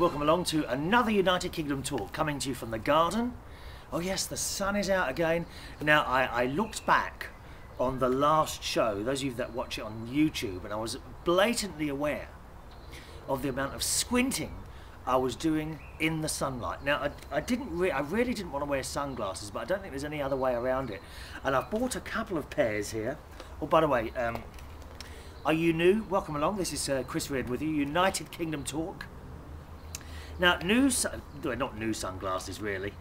welcome along to another United Kingdom talk coming to you from the garden. Oh yes, the sun is out again. Now I looked back on the last show, those of you that watch it on YouTube, and I was blatantly aware of the amount of squinting I was doing in the sunlight. Now I really didn't want to wear sunglasses, but I don't think there's any other way around it. And I've bought a couple of pairs here. Oh, by the way, are you new? Welcome along. This is Chris Reardon with you, United Kingdom Talk. Now, not new sunglasses really,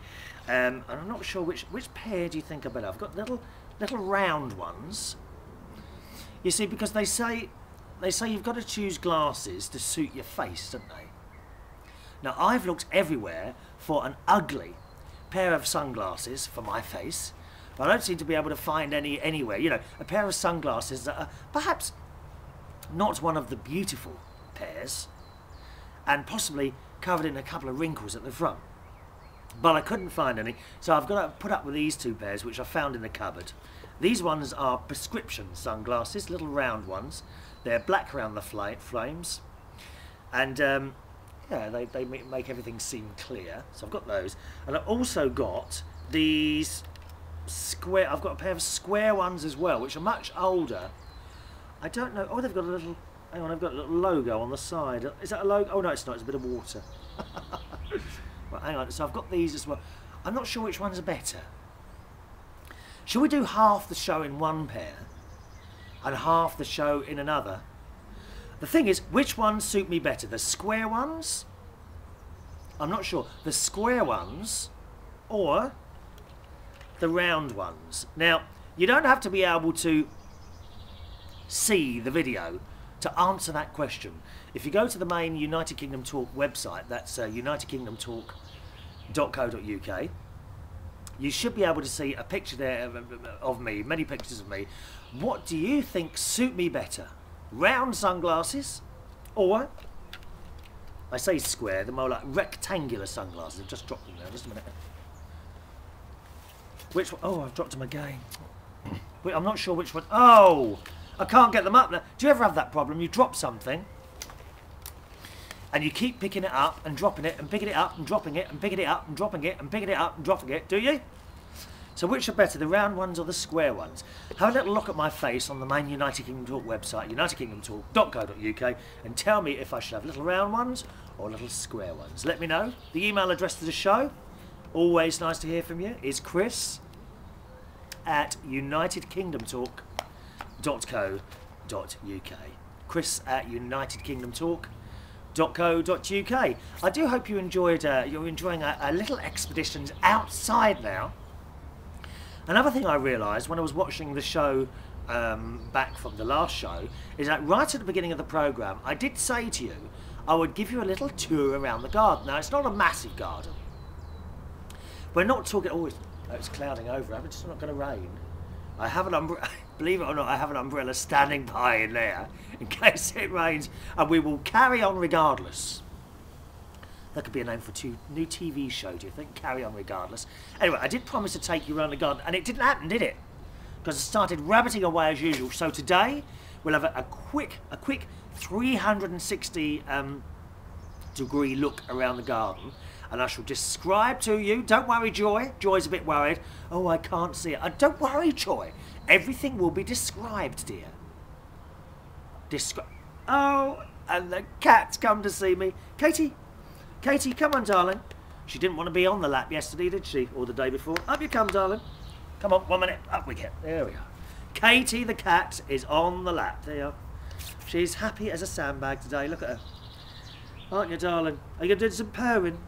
and I'm not sure which pair do you think are better. I've got little round ones. You see, because they say you've got to choose glasses to suit your face, don't they? Now, I've looked everywhere for an ugly pair of sunglasses for my face, but I don't seem to be able to find any anywhere. You know, a pair of sunglasses that are perhaps not one of the beautiful pairs, and possibly covered in a couple of wrinkles at the front. But I couldn't find any, so I've got to put up with these two pairs, which I found in the cupboard. These ones are prescription sunglasses, little round ones. They're black around the frames, and yeah, they make everything seem clear. So I've got those, and I've also got these square. I've got a pair of square ones as well, which are much older. I don't know. Oh, they've got a little. Hang on, I've got a little logo on the side. Is that a logo? Oh no, it's not. It's a bit of water. Right, hang on. So I've got these as well. I'm not sure which ones are better. Shall we do half the show in one pair and half the show in another? The thing is, which ones suit me better? The square ones? I'm not sure. The square ones or the round ones? Now, you don't have to be able to see the video to answer that question. If you go to the main United Kingdom Talk website, that's unitedkingdomtalk.co.uk, you should be able to see a picture there of me, many pictures of me. What do you think suit me better? Round sunglasses, or, I say square, they're more like rectangular sunglasses. I've just dropped them there, just a minute. Which one? Oh, I've dropped them again. Wait, I'm not sure which one. Oh! I can't get them up now. Do you ever have that problem? You drop something and you keep picking it up and dropping it and picking it up and dropping it and picking it up and dropping it and picking it up and dropping it, do you? So which are better, the round ones or the square ones? Have a little look at my face on the main United Kingdom Talk website, unitedkingdomtalk.co.uk, and tell me if I should have little round ones or little square ones. Let me know. The email address to the show, always nice to hear from you, is chris@unitedkingdomtalk.co.uk. chris@unitedkingdomtalk.co.uk. I do hope you enjoyed. You're enjoying a little expedition outside now. Another thing I realised when I was watching the show back from the last show is that right at the beginning of the programme, I did say to you I would give you a little tour around the garden. Now it's not a massive garden. We're not talking. Oh, it's clouding over. It's not going to rain. I have an umbrella. Believe it or not, I have an umbrella standing by in there in case it rains, and we will carry on regardless. That could be a name for a new TV show, do you think? Carry on regardless. Anyway, I did promise to take you around the garden, and it didn't happen, did it? Because I started rabbiting away as usual. So today we'll have a quick 360 degree look around the garden, and I shall describe to you. Don't worry, Joy. Joy's a bit worried. Oh, I can't see it. Don't worry, Joy. Everything will be described, dear. Oh, and the cat's come to see me. Katie, come on, darling. She didn't want to be on the lap yesterday, did she? Or the day before. Up you come, darling. Come on, 1 minute. Up we get. There we are. Katie, the cat, is on the lap. There you are. She's happy as a sandbag today. Look at her. Aren't you, darling? Are you going to do some purring?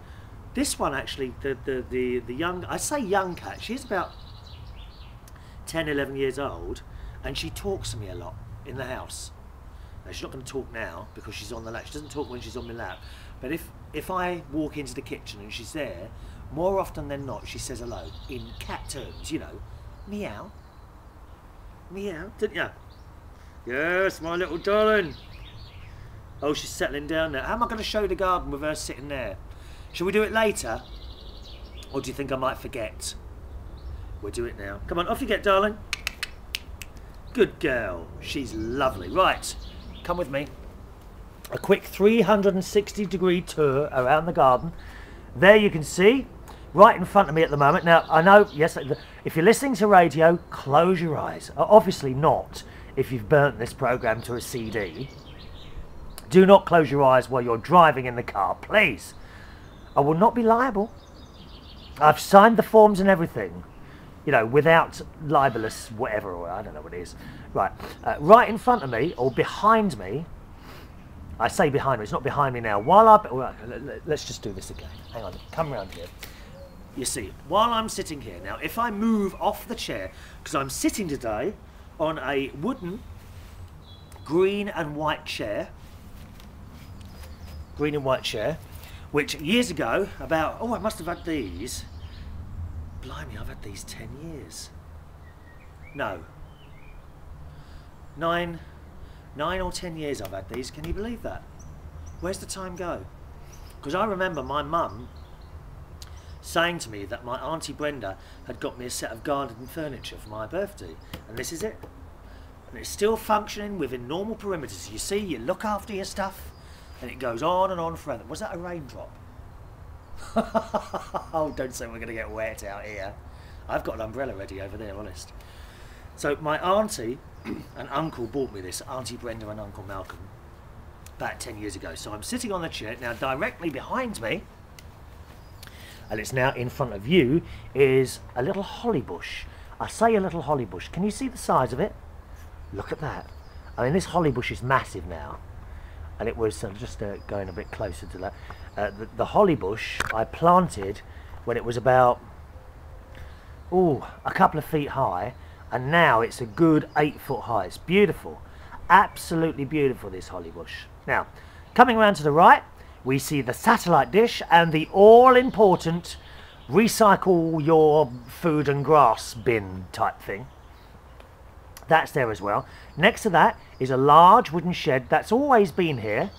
This one, actually, the young, I say young cat, she's about 10, 11 years old, and she talks to me a lot in the house. Now, she's not going to talk now because she's on the lap. She doesn't talk when she's on my lap. But if I walk into the kitchen and she's there, more often than not, she says hello in cat terms, you know. Meow. Meow, didn't you? Yes, my little darling. Oh, she's settling down now. How am I going to show the garden with her sitting there? Shall we do it later? Or do you think I might forget? We'll do it now. Come on, off you get, darling. Good girl. She's lovely. Right, come with me. a quick 360-degree tour around the garden. There you can see, right in front of me at the moment. Now, I know, yes, if you're listening to radio, close your eyes. Obviously not if you've burnt this program to a CD. Do not close your eyes while you're driving in the car, please. I will not be liable. I've signed the forms and everything, you know, without libelous whatever, or I don't know what it is. Right, right in front of me, or behind me, I say behind me, it's not behind me now. Let's just do this again. Hang on, come around here. You see, while I'm sitting here, now if I move off the chair, because I'm sitting today on a wooden green and white chair, which years ago, I must have had these, blimey, I've had these 10 years. No. 9 or 10 years I've had these, can you believe that? Where's the time go? Because I remember my mum saying to me that my Auntie Brenda had got me a set of garden furniture for my birthday, and this is it. And it's still functioning within normal perimeters. You see, you look after your stuff, and it goes on and on forever. Was that a raindrop? Oh, don't say we're going to get wet out here. I've got an umbrella ready over there, honest. So my auntie and uncle bought me this, Auntie Brenda and Uncle Malcolm, about 10 years ago. So I'm sitting on the chair. Now directly behind me, and it's now in front of you, is a little holly bush. I say a little holly bush. Can you see the size of it? Look at that. I mean, this holly bush is massive now. And it was just going a bit closer to that. The holly bush I planted when it was about a couple of feet high, and now it's a good 8 foot high. It's beautiful, absolutely beautiful, this holly bush. Now, coming around to the right, we see the satellite dish and the all-important recycle your food and grass bin type thing. That's there as well. Next to that is a large wooden shed that's always been here.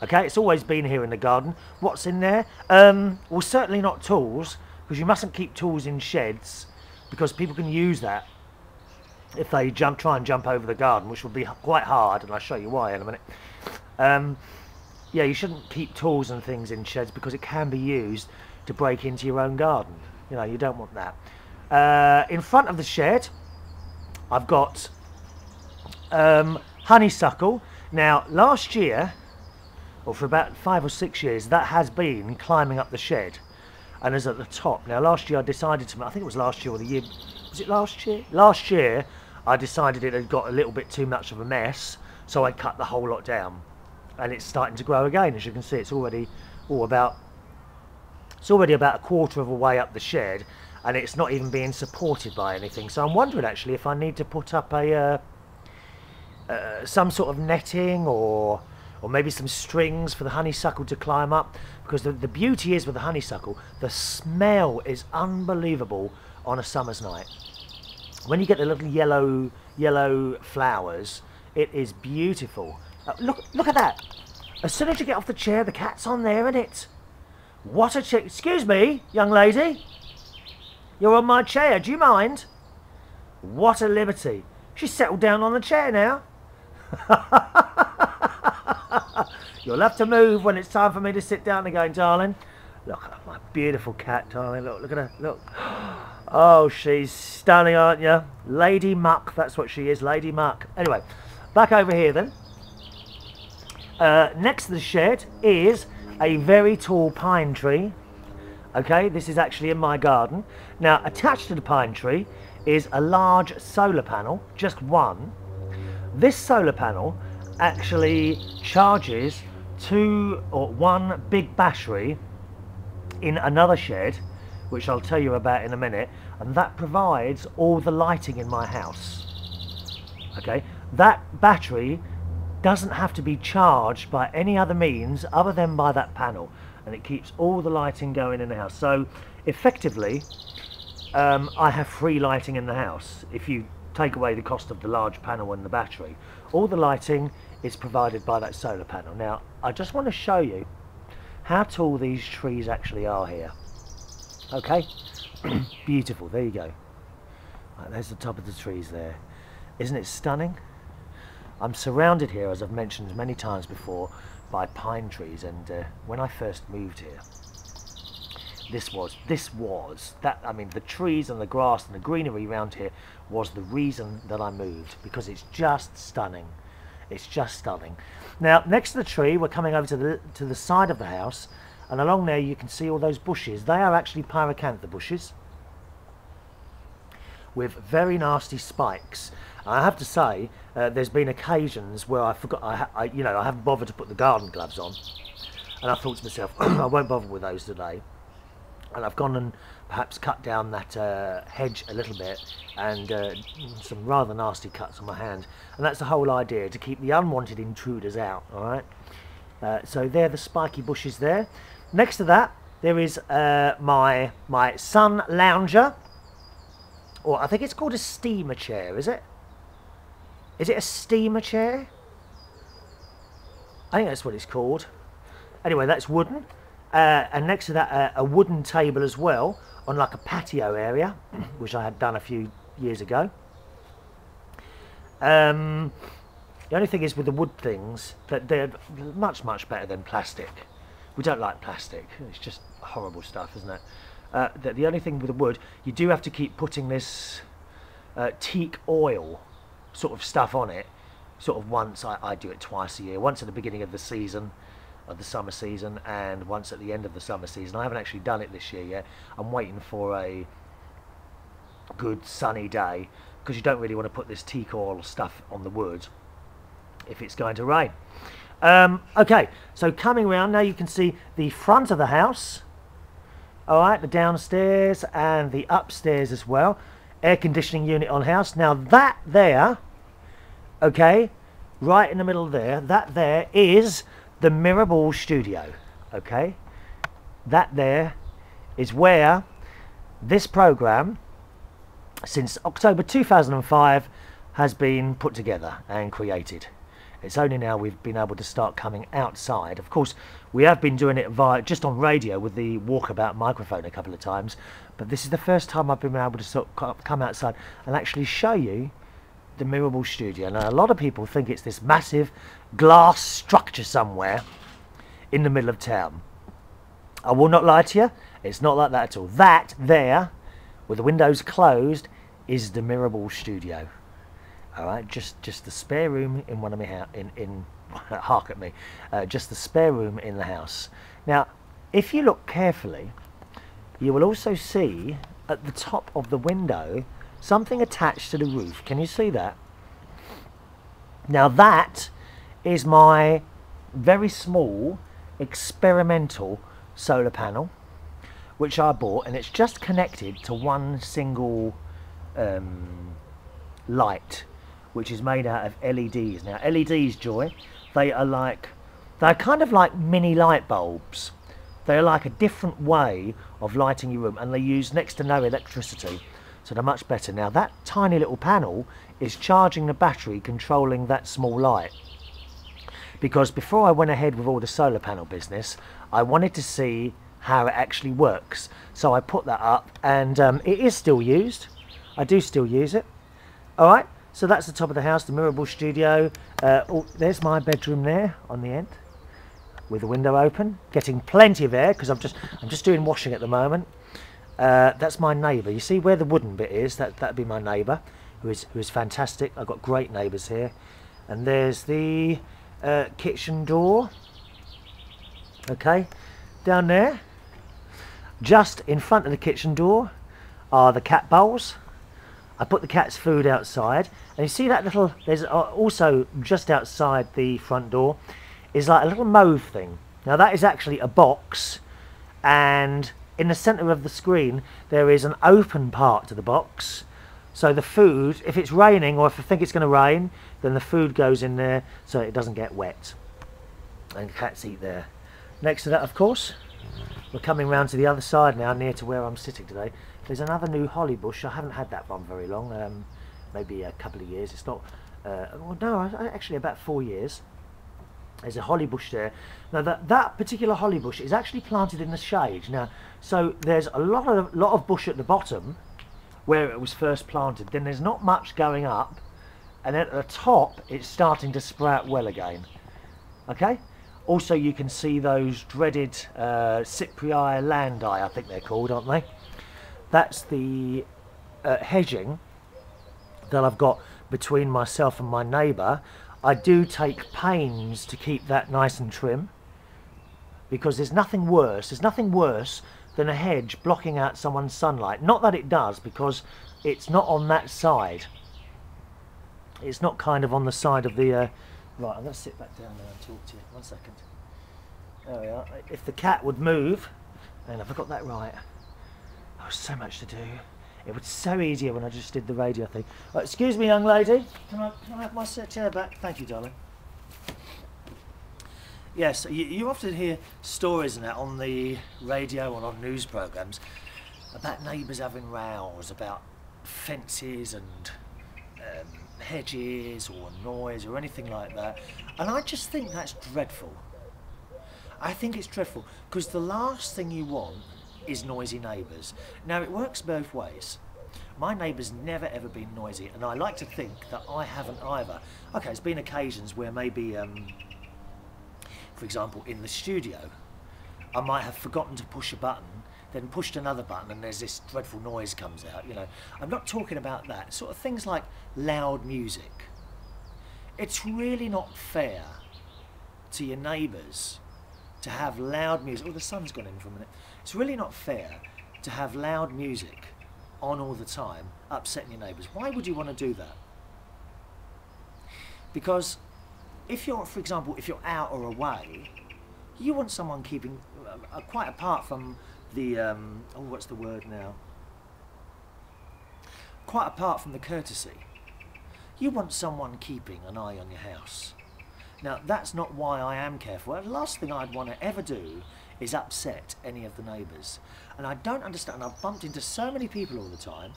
Okay, it's always been here in the garden. What's in there? Well, certainly not tools, because you mustn't keep tools in sheds, because people can use that if they try and jump over the garden, which will be quite hard, and I'll show you why in a minute. Yeah, you shouldn't keep tools and things in sheds, because it can be used to break into your own garden. You know, you don't want that. In front of the shed, I've got honeysuckle. Now, last year, or for about 5 or 6 years, that has been climbing up the shed and is at the top. Now, last year I decided to, I think it was last year or the year, was it last year? Last year, I decided it had got a little bit too much of a mess, so I cut the whole lot down. And it's starting to grow again. As you can see, it's already about a quarter of a way up the shed, and it's not even being supported by anything. So I'm wondering actually if I need to put up a some sort of netting or maybe some strings for the honeysuckle to climb up, because the beauty is with the honeysuckle, the smell is unbelievable on a summer's night. When you get the little yellow flowers, it is beautiful. Look at that. As soon as you get off the chair, the cat's on there, isn't it? What a chick. Excuse me, young lady. You're on my chair. Do you mind? What a liberty. She's settled down on the chair now. You'll have to move when it's time for me to sit down again, darling. Look at my beautiful cat, darling. Look at her. Look. Oh, she's stunning, aren't you? Lady Muck. That's what she is, Lady Muck. Anyway, back over here then. Next to the shed is a very tall pine tree. Okay, this is actually in my garden. Now, attached to the pine tree is a large solar panel, just one. This solar panel actually charges one big battery in another shed, which I'll tell you about in a minute, and that provides all the lighting in my house. Okay, that battery doesn't have to be charged by any other means other than by that panel, and it keeps all the lighting going in the house. So effectively I have free lighting in the house. If you take away the cost of the large panel and the battery, all the lighting is provided by that solar panel. Now I just want to show you how tall these trees actually are here. Okay, beautiful. There you go. Right, there's the top of the trees there. Isn't it stunning? I'm surrounded here, as I've mentioned many times before, by pine trees, and when I first moved here, I mean, the trees and the grass and the greenery around here was the reason that I moved, because it's just stunning. It's just stunning. Now, next to the tree, we're coming over to the side of the house, and along there you can see all those bushes. They are actually pyracantha bushes with very nasty spikes. I have to say, there's been occasions where I forgot, I haven't bothered to put the garden gloves on, and I thought to myself, I won't bother with those today. And I've gone and perhaps cut down that hedge a little bit, and some rather nasty cuts on my hand. And that's the whole idea, to keep the unwanted intruders out. All right. So they're the spiky bushes there. Next to that, there is my sun lounger, or I think it's called a steamer chair. Is it? Is it a steamer chair? I think that's what it's called. Anyway, that's wooden. And next to that, a wooden table as well, on like a patio area, which I had done a few years ago. The only thing is with the wood things, that they're much better than plastic. We don't like plastic. It's just horrible stuff, isn't it? The only thing with the wood, you do have to keep putting this teak oil sort of stuff on it. Sort of once, I do it twice a year. Once at the beginning of the season, of the summer season, and once at the end of the summer season. I haven't actually done it this year yet. I'm waiting for a good sunny day, because you don't really want to put this teak oil stuff on the wood if it's going to rain. Okay, so coming around now, you can see the front of the house. All right, the downstairs and the upstairs as well. Air conditioning unit on house. Now that there, okay, right in the middle there, that there is the Mirrorball studio. Okay, that there is where this program, since October 2005, has been put together and created. It's only now we've been able to start coming outside. Of course, we have been doing it via just on radio with the walkabout microphone a couple of times, but this is the first time I've been able to sort of come outside and actually show you the Mirrorball studio. Now, a lot of people think it's this massive glass structure somewhere in the middle of town. I will not lie to you, it's not like that at all. That there, with the windows closed, is the Mirrorball studio. All right, just the spare room in one of my house. Hark at me, just the spare room in the house. Now, if you look carefully, you will also see at the top of the window something attached to the roof. Can you see that? Now that is my very small experimental solar panel, which I bought, and it's just connected to one single light, which is made out of LEDs. Now LEDs, Joy, they're kind of like mini light bulbs. They're like a different way of lighting your room, and they use next to no electricity, so they're much better. Now that tiny little panel is charging the battery controlling that small light, because before I went ahead with all the solar panel business, I wanted to see how it actually works. So I put that up, and it is still used. I do still use it. Alright, so that's the top of the house, the Mirrorball studio. Oh, there's my bedroom there on the end, with the window open, getting plenty of air, because I'm just doing washing at the moment. That's my neighbour. You see where the wooden bit is? That'd be my neighbour, who is fantastic. I've got great neighbours here. And there's the kitchen door. Okay, down there, just in front of the kitchen door, are the cat bowls. I put the cat's food outside, and you see that little, there's also just outside the front door is like a little mauve thing. Now that is actually a box, and in the center of the screen there is an open part to the box, so the food, if it's raining or if I think it's going to rain, then the food goes in there so it doesn't get wet, and cats eat there. Next to that, of course, we're coming round to the other side now, near to where I'm sitting today. There's another new holly bush. I haven't had that one very long, maybe a couple of years. It's not, well, no, actually about 4 years. There's a holly bush there. Now that particular holly bush is actually planted in the shade. Now, so there's a lot of bush at the bottom where it was first planted. Then there's not much going up, and then at the top it's starting to sprout well again. Okay. Also, you can see those dreaded Cyprii landi, I think they're called, aren't they? That's the hedging that I've got between myself and my neighbour. I do take pains to keep that nice and trim, because there's nothing worse than a hedge blocking out someone's sunlight. Not that it does, because it's not on that side. It's not kind of on the side of the... Right, I'm going to sit back down there and talk to you. 1 second. There we are. If the cat would move... And have I got that right? Oh, so much to do. It was so easier when I just did the radio thing. Right, excuse me, young lady. Can I have my chair back? Thank you, darling. Yes, you often hear stories and that on the radio or on news programmes about neighbours having rows about fences and hedges or noise or anything like that, and I just think that's dreadful. I think it's dreadful, because the last thing you want is noisy neighbours. Now, it works both ways. My neighbour's never ever been noisy, and I like to think that I haven't either. Okay, there's been occasions where maybe for example, in the studio, I might have forgotten to push a button, then pushed another button, and there's this dreadful noise comes out, you know. I'm not talking about that. Sort of things like loud music. It's really not fair to your neighbours to have loud music. Oh, the sun's gone in for a minute. It's really not fair to have loud music on all the time, upsetting your neighbours. Why would you want to do that? Because if you're, for example, if you're out or away, you want someone keeping, quite apart from the, oh, what's the word now? Quite apart from the courtesy, you want someone keeping an eye on your house. Now, that's not why I am careful. The last thing I'd want to ever do is upset any of the neighbours. And I don't understand, I've bumped into so many people all the time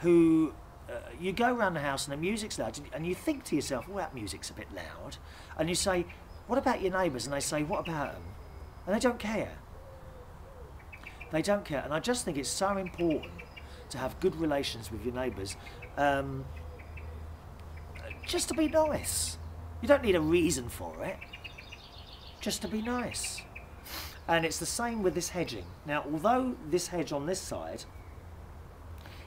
who, you go around the house and the music's loud, and you think to yourself, well, that music's a bit loud. And you say, what about your neighbours? And they say, what about them? And they don't care. They don't care. And I just think it's so important to have good relations with your neighbours, just to be nice. You don't need a reason for it, just to be nice. And it's the same with this hedging. Now, although this hedge on this side,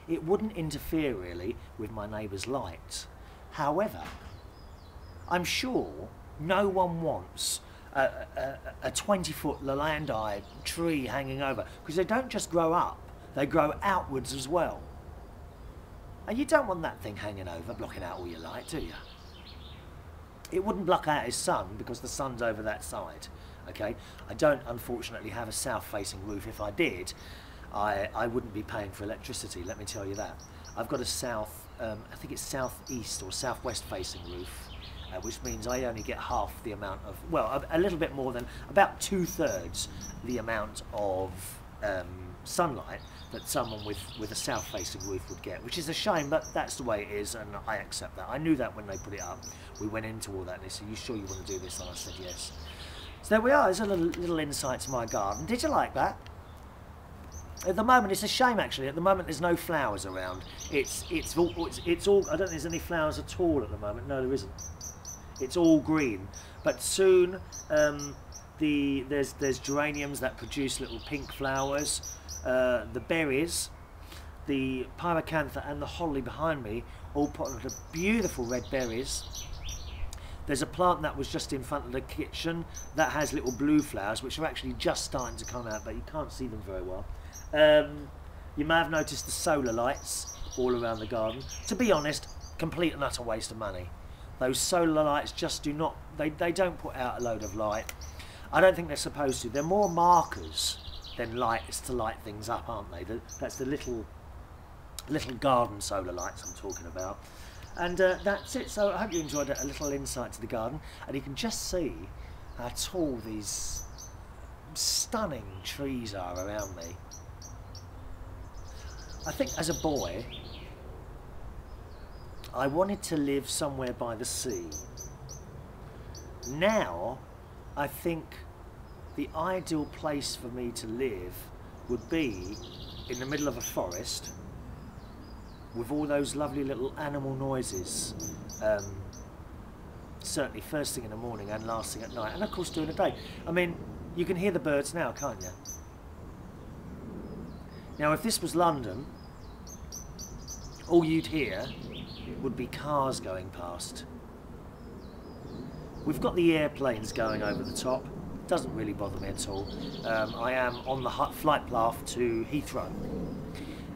it wouldn't interfere really with my neighbour's lights. However, I'm sure no one wants a 20-foot Lalandi tree hanging over, because they don't just grow up, they grow outwards as well. And you don't want that thing hanging over, blocking out all your light, do you? It wouldn't block out his sun, because the sun's over that side. Okay, I don't unfortunately have a south-facing roof. If I did, I wouldn't be paying for electricity, let me tell you that. I've got a south, I think it's southeast or southwest facing roof, which means I only get half the amount of, well, a little bit more than, about 2/3 the amount of sunlight that someone with a south-facing roof would get, which is a shame, but that's the way it is, and I accept that. I knew that when they put it up. We went into all that, and they said, "You sure you want to do this?" And I said, "Yes." So there we are. There's a little insight to my garden. Did you like that? At the moment, it's a shame actually. At the moment, there's no flowers around. It's all. I don't think there's any flowers at all at the moment. No, there isn't. It's all green. But soon, there's geraniums that produce little pink flowers. The berries, the pyracantha and the holly behind me, all put on beautiful red berries. There's a plant that was just in front of the kitchen that has little blue flowers, which are actually just starting to come out, but you can't see them very well. You may have noticed the solar lights all around the garden. To be honest, complete and utter waste of money. Those solar lights just do not, they don't put out a load of light. I don't think they're supposed to. They're more markers than lights to light things up, aren't they? That's the little garden solar lights I'm talking about. And that's it. So I hope you enjoyed a little insight to the garden, and you can just see how tall these stunning trees are around me. I think as a boy I wanted to live somewhere by the sea. Now I think the ideal place for me to live would be in the middle of a forest with all those lovely little animal noises. Certainly first thing in the morning and last thing at night, and of course during the day. I mean, you can hear the birds now, can't you? Now, if this was London, all you'd hear would be cars going past. We've got the airplanes going over the top. Doesn't really bother me at all. I am on the flight path to Heathrow,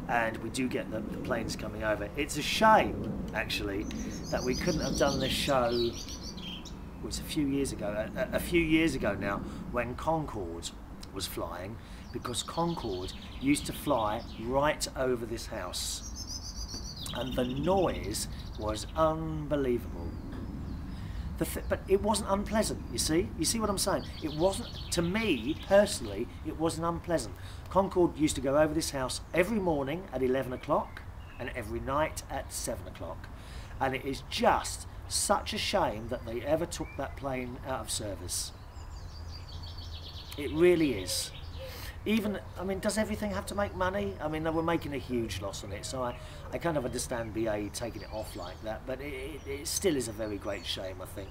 and we do get the planes coming over. It's a shame, actually, that we couldn't have done this show. It was a few years ago now, when Concorde was flying, because Concorde used to fly right over this house, and the noise was unbelievable. But it wasn't unpleasant, you see? You see what I'm saying? It wasn't, to me, personally, it wasn't unpleasant. Concorde used to go over this house every morning at 11 o'clock and every night at 7 o'clock. And it is just such a shame that they ever took that plane out of service. It really is. Even, I mean, does everything have to make money? I mean, they were making a huge loss on it, so I kind of understand BA taking it off like that, but it still is a very great shame, I think,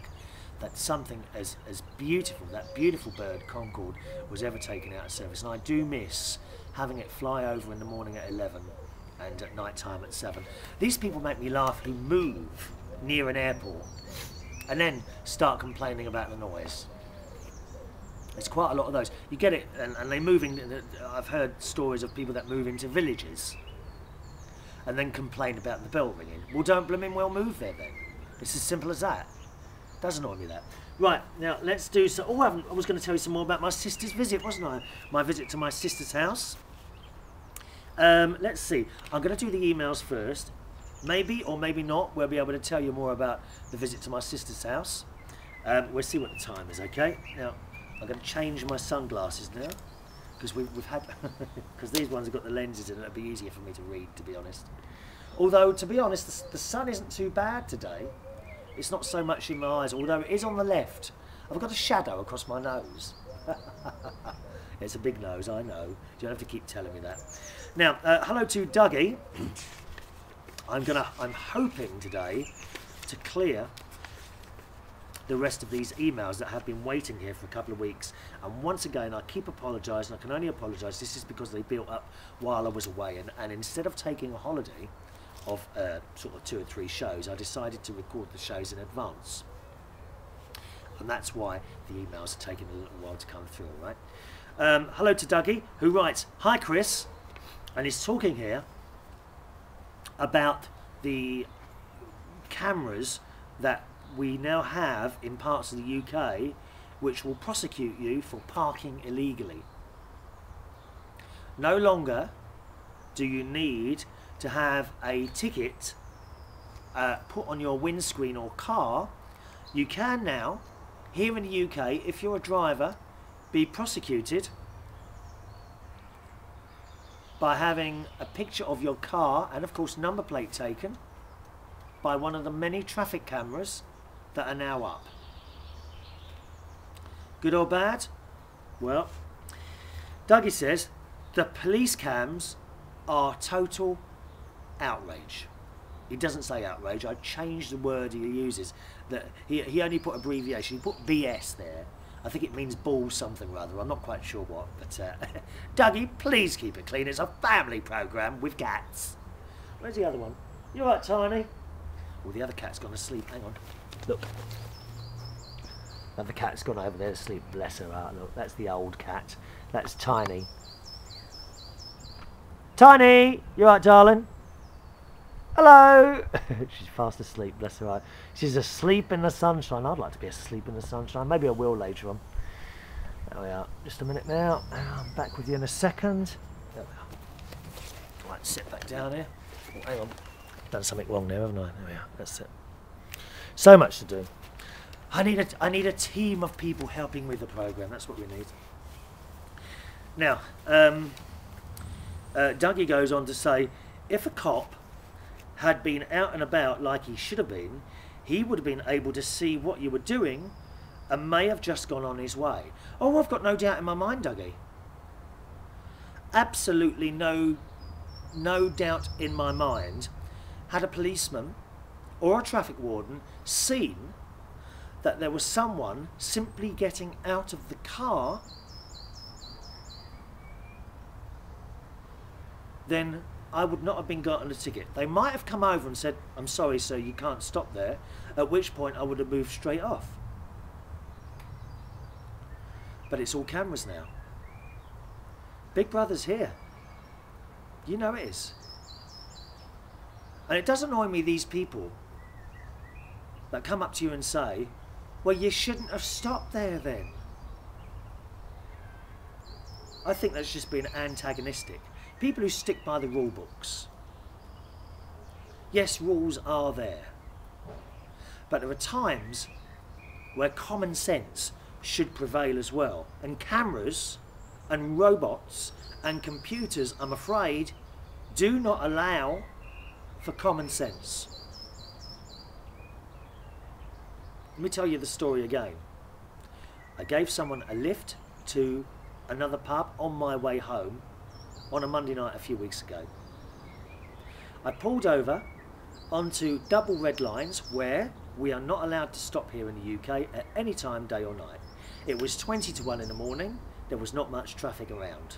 that something as beautiful, that beautiful bird, Concorde, was ever taken out of service. And I do miss having it fly over in the morning at 11 and at night time at 7. These people make me laugh who move near an airport and then start complaining about the noise. There's quite a lot of those. You get it, and they move in. I've heard stories of people that move into villages and then complain about the bell ringing. Well, don't blooming well move there then. It's as simple as that. Does annoy me that. Right, now let's do some. Oh, I was going to tell you some more about my sister's visit, wasn't I? My visit to my sister's house. Let's see. I'm going to do the emails first. Maybe or maybe not, we'll be able to tell you more about the visit to my sister's house. We'll see what the time is, okay? Now, I'm going to change my sunglasses now, because we've had, because these ones have got the lenses in it. It'll be easier for me to read, to be honest. Although, to be honest, the sun isn't too bad today. It's not so much in my eyes, although it is on the left. I've got a shadow across my nose. It's a big nose, I know. You don't have to keep telling me that. Now, hello to Dougie. I'm hoping today to clear the rest of these emails that have been waiting here for a couple of weeks, and once again I keep apologising. I can only apologise. This is because they built up while I was away, and instead of taking a holiday of sort of 2 or 3 shows, I decided to record the shows in advance, and that's why the emails are taking a little while to come through. All right. Hello to Dougie, who writes, "Hi Chris," and he's talking here about the cameras that we now have in parts of the UK which will prosecute you for parking illegally. No longer do you need to have a ticket put on your windscreen or car. You can now, here in the UK, if you're a driver, be prosecuted by having a picture of your car and of course number plate taken by one of the many traffic cameras that are now up. Good or bad? Well, Dougie says the police cams are total outrage. He doesn't say outrage. I changed the word he uses. That he only put abbreviation. He put BS there. I think it means ball something or other. I'm not quite sure what. But Dougie, please keep it clean. It's a family programme with cats. Where's the other one? You all right, Tiny? Well, the other cat's gone to sleep. Hang on. Look. Another cat's gone over there to sleep. Bless her heart. Look, that's the old cat. That's Tiny. Tiny! You all right, darling? Hello! She's fast asleep, bless her heart. She's asleep in the sunshine. I'd like to be asleep in the sunshine. Maybe I will later on. There we are. Just a minute now. I'm back with you in a second. There we are. Right, sit back down here. Oh, hang on. Done something wrong there, haven't I? There we are. That's it. So much to do. I need a team of people helping with the programme. That's what we need. Now, Dougie goes on to say, if a cop had been out and about like he should have been, he would have been able to see what you were doing and may have just gone on his way. Oh, I've got no doubt in my mind, Dougie. Absolutely no doubt in my mind had a policeman or a traffic warden seen that there was someone simply getting out of the car, then I would not have been gotten a ticket. They might have come over and said, "I'm sorry sir, you can't stop there," at which point I would have moved straight off. But it's all cameras now. Big Brother's here. You know it is. And it does annoy me, these people that come up to you and say, "Well, you shouldn't have stopped there then." I think that's just being antagonistic. People who stick by the rule books. Yes, rules are there. But there are times where common sense should prevail as well. And cameras and robots and computers, I'm afraid, do not allow for common sense. Let me tell you the story again. I gave someone a lift to another pub on my way home on a Monday night a few weeks ago. I pulled over onto double red lines where we are not allowed to stop here in the UK at any time, day or night. It was 20 to 1 in the morning. There was not much traffic around.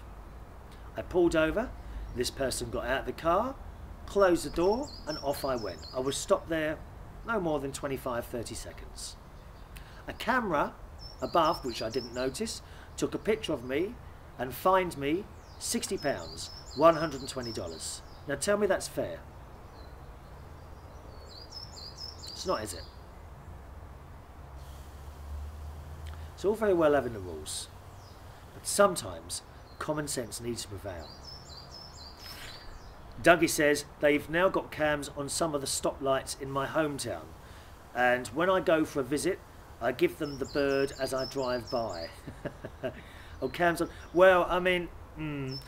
I pulled over, this person got out of the car, closed the door, and off I went. I was stopped there no more than 25-30 seconds. A camera above, which I didn't notice, took a picture of me and fined me £60, $120. Now tell me that's fair. It's not, is it? It's all very well having the rules, but sometimes common sense needs to prevail. Dougie says they've now got cams on some of the stoplights in my hometown, and when I go for a visit I give them the bird as I drive by. Oh, cams on. Well, I mean, in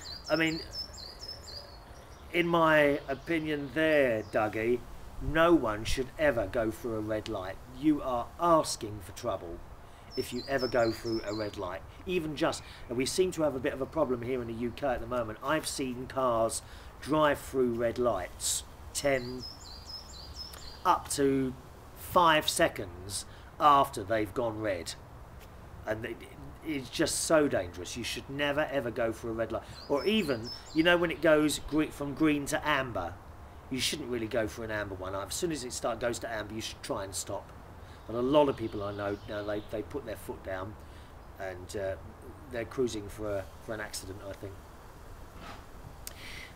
my opinion there, Dougie, no one should ever go through a red light. You are asking for trouble if you ever go through a red light. Even just, and we seem to have a bit of a problem here in the UK at the moment. I've seen cars drive through red lights 10 up to 5 seconds after they've gone red, and it's just so dangerous. You should never ever go for a red light. Or even, you know, when it goes from green to amber, you shouldn't really go for an amber one. As soon as it goes to amber, you should try and stop. But a lot of people I know now, they put their foot down and they're cruising for an accident, I think.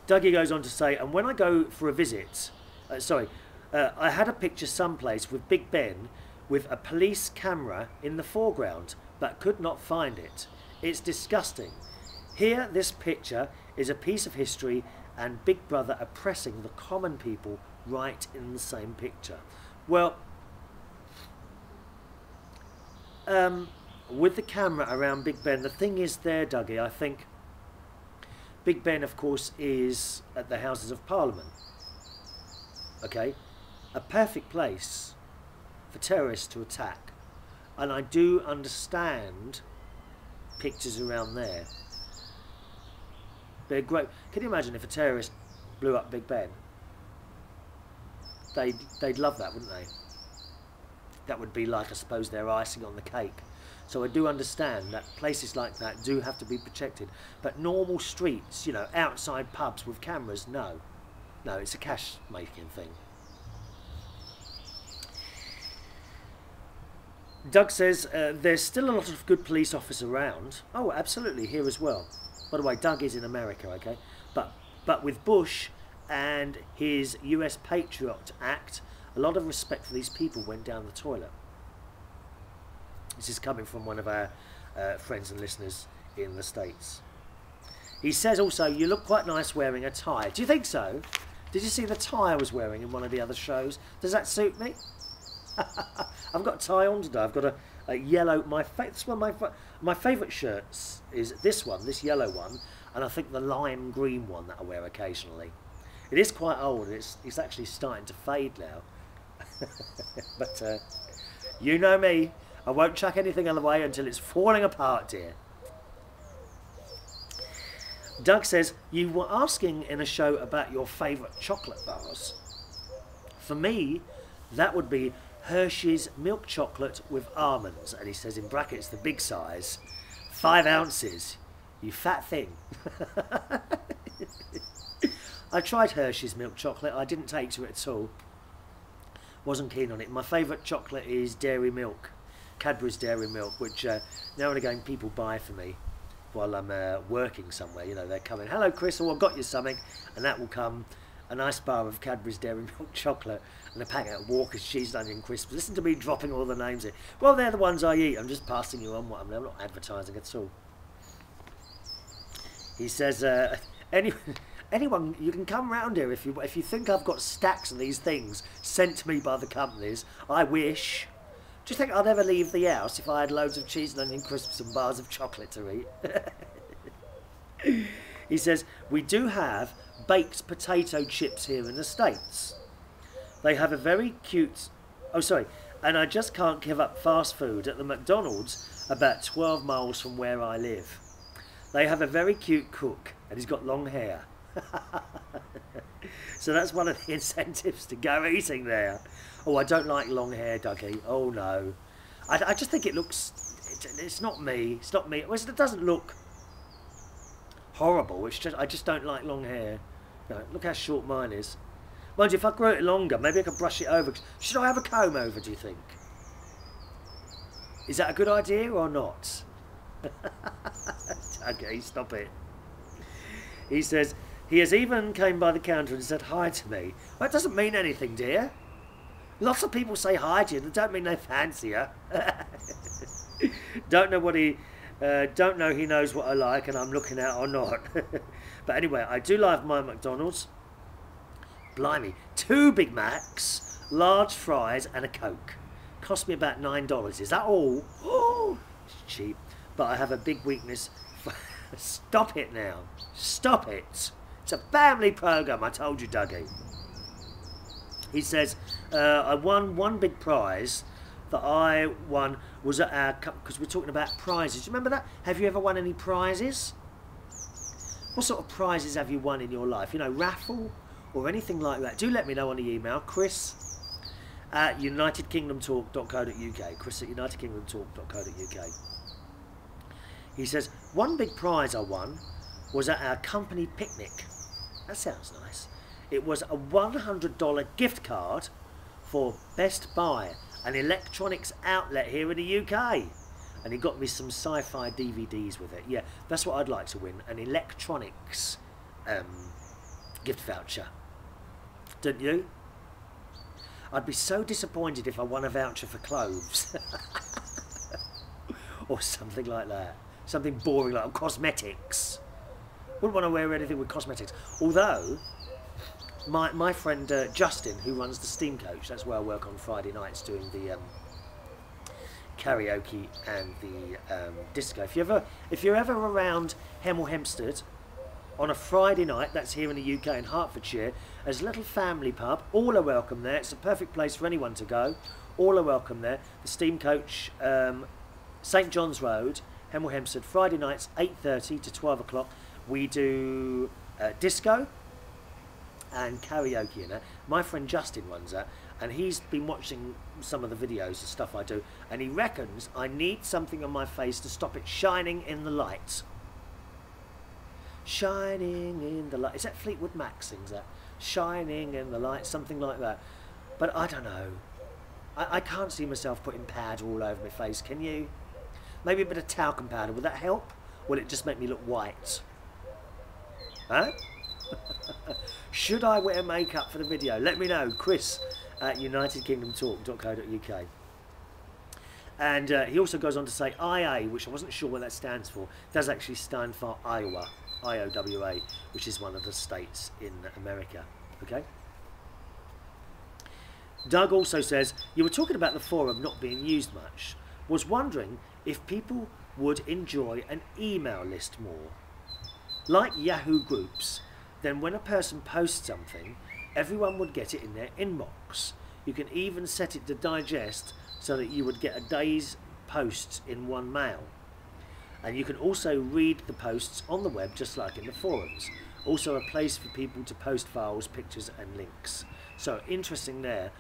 Dougie goes on to say, and when I go for a visit, I had a picture someplace with Big Ben with a police camera in the foreground, but could not find it. It's disgusting. Here, this picture is a piece of history, and Big Brother oppressing the common people right in the same picture. Well, with the camera around Big Ben, the thing is there, Dougie, I think Big Ben, of course, is at the Houses of Parliament. Okay? A perfect place for terrorists to attack. And I do understand pictures around there. They're great. Can you imagine if a terrorist blew up Big Ben? They'd love that, wouldn't they? That would be like, I suppose, their icing on the cake. So I do understand that places like that do have to be protected. But normal streets, you know, outside pubs with cameras, no. No, it's a cash-making thing. Doug says there's still a lot of good police officers around. Oh, absolutely, here as well. By the way, Doug is in America, okay? But with Bush and his US Patriot Act, a lot of respect for these people went down the toilet. This is coming from one of our friends and listeners in the States. He says also, you look quite nice wearing a tie. Do you think so? Did you see the tie I was wearing in one of the other shows? Does that suit me? I've got a tie on today. I've got a yellow. My favourite shirts is this one, this yellow one, and I think the lime green one that I wear occasionally. It is quite old. It's actually starting to fade now. But you know me. I won't chuck anything away until it's falling apart, dear. Doug says, you were asking in a show about your favourite chocolate bars. For me, that would be Hershey's milk chocolate with almonds. And he says in brackets, the big size, 5 ounces. You fat thing. I tried Hershey's milk chocolate. I didn't take to it at all. Wasn't keen on it. My favourite chocolate is dairy milk. Cadbury's dairy milk, which now and again people buy for me while I'm working somewhere. You know, they're coming, hello Chris, oh I've got you something, and that will come a nice bar of Cadbury's dairy milk chocolate and a packet of Walker's cheese and onion crisps. Listen to me dropping all the names in. Well, they're the ones I eat. I'm just passing you on what I'm not advertising at all. He says, anyone, you can come round here if you think I've got stacks of these things sent to me by the companies. I wish. Do you think I'd ever leave the house if I had loads of cheese and onion crisps and bars of chocolate to eat? He says, we do have baked potato chips here in the States. They have a very cute... Oh, sorry. And I just can't give up fast food at the McDonald's about 12 miles from where I live. They have a very cute cook, and he's got long hair. So that's one of the incentives to go eating there. Oh, I don't like long hair, Dougie. Oh, no. I just think it looks... It's not me. It's not me. It doesn't look horrible. It's just I just don't like long hair. No, look how short mine is. Mind you, if I grew it longer, maybe I could brush it over. Should I have a comb over, do you think? Is that a good idea or not? Okay, stop it. He says, he has even came by the counter and said hi to me. Well, that doesn't mean anything, dear. Lots of people say hi to you. That don't mean they fancy you. Don't know he knows what I like and I'm looking at or not. But anyway, I do like my McDonald's. Blimey, 2 Big Macs, large fries and a Coke. Cost me about $9. Is that all? Oh, it's cheap. But I have a big weakness for... Stop it now. Stop it. It's a family programme, I told you, Dougie. He says, I won one big prize that I won was at our... Because we're talking about prizes. Do you remember that? Have you ever won any prizes? What sort of prizes have you won in your life? You know, raffle or anything like that? Do let me know on the email. Chris at unitedkingdomtalk.co.uk. Chris at unitedkingdomtalk.co.uk. He says, one big prize I won was at our company picnic. That sounds nice. It was a $100 gift card for Best Buy, an electronics outlet here in the UK. And he got me some sci-fi DVDs with it. Yeah, that's what I'd like to win, an electronics gift voucher. Don't you? I'd be so disappointed if I won a voucher for clothes. Or something like that. Something boring like cosmetics. Wouldn't want to wear anything with cosmetics. Although, my friend Justin, who runs the Steam Coach, that's where I work on Friday nights doing the karaoke and the disco. If you're ever around Hemel Hempstead on a Friday night, that's here in the UK in Hertfordshire, there's a little family pub. All are welcome there. It's a perfect place for anyone to go. All are welcome there. The Steam Coach, St John's Road, Hemel Hempstead, Friday nights 8:30 to 12 o'clock. We do disco and karaoke in it. My friend Justin runs that, and he's been watching some of the videos and stuff I do, and he reckons I need something on my face to stop it shining in the light. Shining in the light. Is that Fleetwood Mac sings that? Shining in the light, something like that. But I don't know. I can't see myself putting powder all over my face, can you? Maybe a bit of talcum powder. Would that help? Will it just make me look white? Huh? Should I wear makeup for the video? Let me know. Chris at unitedkingdomtalk.co.uk. And he also goes on to say IA, which I wasn't sure what that stands for. It does actually stand for Iowa, IOWA, which is one of the states in America. Okay. Doug also says, you were talking about the forum not being used much. Was wondering if people would enjoy an email list more. Like Yahoo groups, then when a person posts something, everyone would get it in their inbox. You can even set it to digest so that you would get a day's posts in one mail. And you can also read the posts on the web just like in the forums. Also a place for people to post files, pictures and links. So interesting there.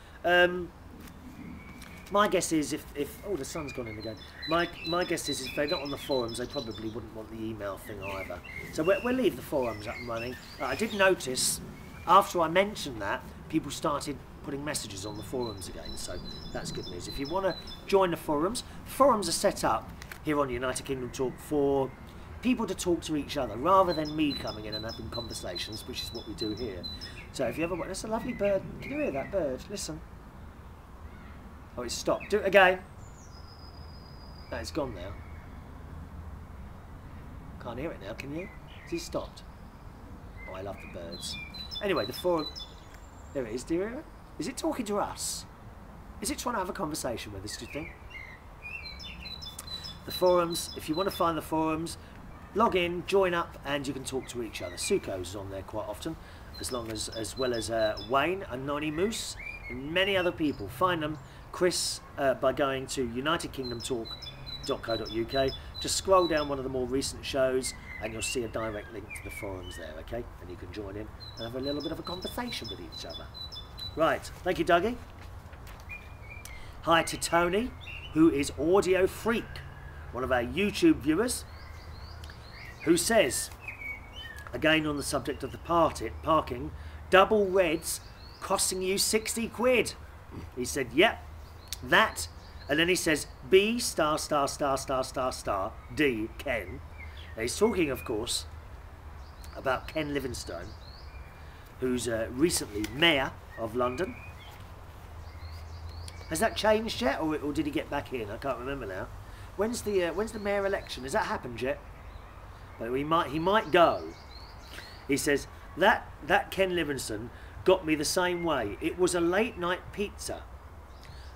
My guess is if oh, the sun's gone in again. My guess is if they're not on the forums, they probably wouldn't want the email thing either. So we'll leave the forums up and running. I did notice after I mentioned that, people started putting messages on the forums again. So that's good news. If you want to join the forums are set up here on United Kingdom Talk for people to talk to each other rather than me coming in and having conversations, which is what we do here. So if you ever want, that's a lovely bird. Can you hear that bird? Listen. Oh, it's stopped. Do it again. No, it's gone now. Can't hear it now, can you? Is it stopped? Oh, I love the birds. Anyway, the forum... There it is. Do you hear it? Is it talking to us? Is it trying to have a conversation with us, do you think? The forums, if you want to find the forums, log in, join up, and you can talk to each other. Suko's on there quite often, as well as Wayne, Anoni Moose, and many other people. Find them. Chris, by going to unitedkingdomtalk.co.uk, just scroll down one of the more recent shows and you'll see a direct link to the forums there, okay? And you can join in and have a little bit of a conversation with each other. Right, thank you, Dougie. Hi to Tony, who is Audio Freak, one of our YouTube viewers, who says, again on the subject of the parking, double reds costing you 60 quid. He said, yep. That, and then he says B star star star star star star D Ken. Now he's talking, of course, about Ken Livingstone, who's recently Mayor of London. Has that changed yet, or did he get back in? I can't remember now. When's the mayor election? Has that happened yet? Well, he might go. He says that Ken Livingstone got me the same way. It was a late night pizza.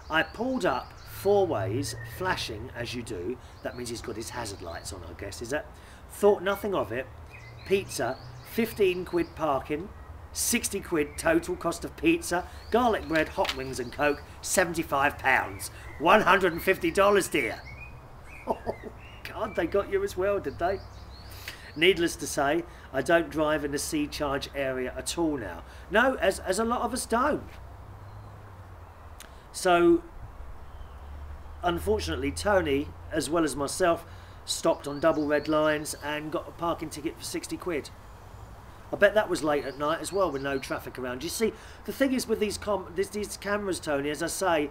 I pulled up 4 ways, flashing as you do. That means he's got his hazard lights on, I guess, is that? Thought nothing of it. Pizza, 15 quid parking, 60 quid total cost of pizza, garlic bread, hot wings and coke, £75. $150, dear. Oh, God, they got you as well, did they? Needless to say, I don't drive in the sea charge area at all now. No, as a lot of us don't. So, unfortunately, Tony, as well as myself, stopped on double red lines and got a parking ticket for 60 quid. I bet that was late at night as well with no traffic around. You see, the thing is with these cameras, Tony, as I say,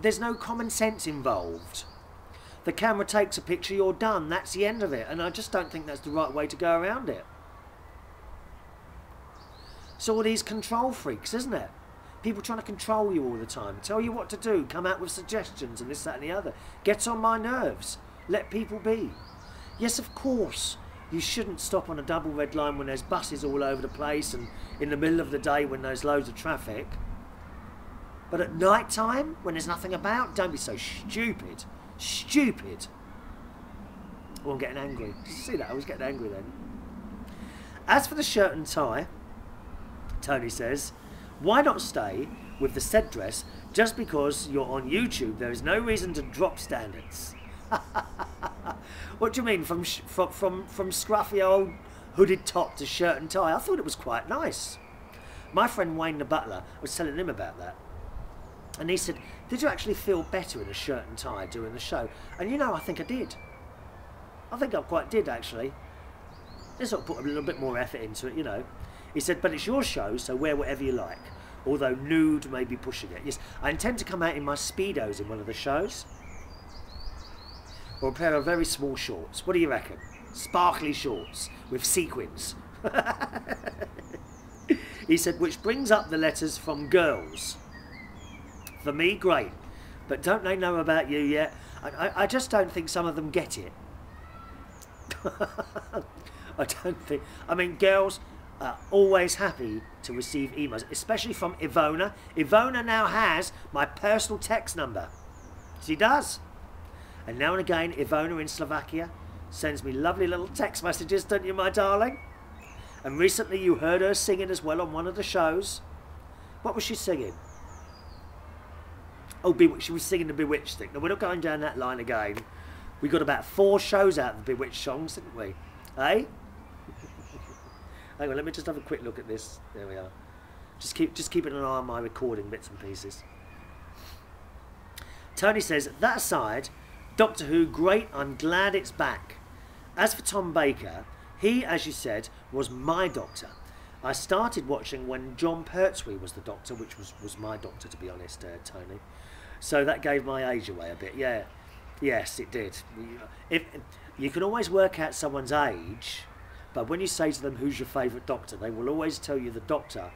there's no common sense involved. The camera takes a picture, you're done. That's the end of it. And I just don't think that's the right way to go around it. It's all these control freaks, isn't it? People trying to control you all the time, tell you what to do, come out with suggestions and this, that and the other. Gets on my nerves. Let people be. Yes, of course, you shouldn't stop on a double red line when there's buses all over the place and in the middle of the day when there's loads of traffic. But at night time, when there's nothing about, don't be so stupid. Stupid. Oh, I'm getting angry. Did you see that? I was getting angry then. As for the shirt and tie, Tony says, why not stay with the said dress just because you're on YouTube? There is no reason to drop standards. What do you mean, from scruffy old hooded top to shirt and tie? I thought it was quite nice. My friend Wayne the butler, I was telling him about that. And he said, did you actually feel better in a shirt and tie during the show? And you know, I think I did. I think I quite did, actually. I sort of put a little bit more effort into it, you know. He said, but it's your show, so wear whatever you like. Although nude may be pushing it. Yes, I intend to come out in my Speedos in one of the shows. Or a pair of very small shorts. What do you reckon? Sparkly shorts with sequins. He said, which brings up the letters from girls. For me, great. But don't they know about you yet? I just don't think some of them get it. I don't think... I mean, girls are always happy to receive emails, especially from Ivona. Ivona now has my personal text number. She does. And now and again, Ivona in Slovakia sends me lovely little text messages, don't you, my darling? And recently you heard her singing as well on one of the shows. What was she singing? Oh, she was singing the Bewitched thing. Now, we're not going down that line again. We got about 4 shows out of the Bewitched songs, didn't we? Eh? Hang on, let me just have a quick look at this. There we are. Just keeping an eye on my recording bits and pieces. Tony says, that aside, Doctor Who, great, I'm glad it's back. As for Tom Baker, he, as you said, was my Doctor. I started watching when John Pertwee was the Doctor, which was my Doctor, to be honest, Tony. So that gave my age away a bit, yeah. Yes, it did. If you can always work out someone's age, but when you say to them, who's your favourite Doctor, they will always tell you the Doctor,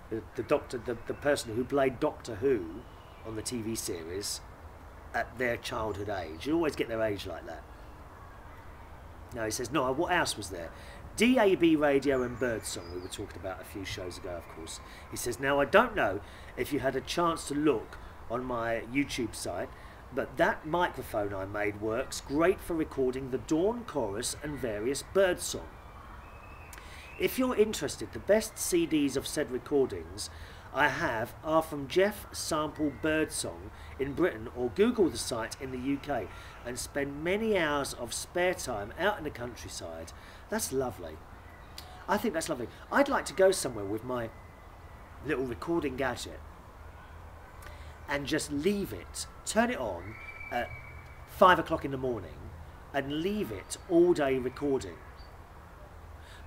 the person who played Doctor Who on the TV series at their childhood age. You always get their age like that. Now he says, no, what else was there? DAB radio and birdsong we were talking about a few shows ago, of course. He says, now I don't know if you had a chance to look on my YouTube site, but that microphone I made works great for recording the Dawn Chorus and various birdsong. If you're interested, the best CDs of said recordings I have are from Jeff Sample Birdsong in Britain, or Google the site in the UK and spend many hours of spare time out in the countryside. That's lovely. I think that's lovely. I'd like to go somewhere with my little recording gadget and just leave it, turn it on at 5 o'clock in the morning and leave it all day recording.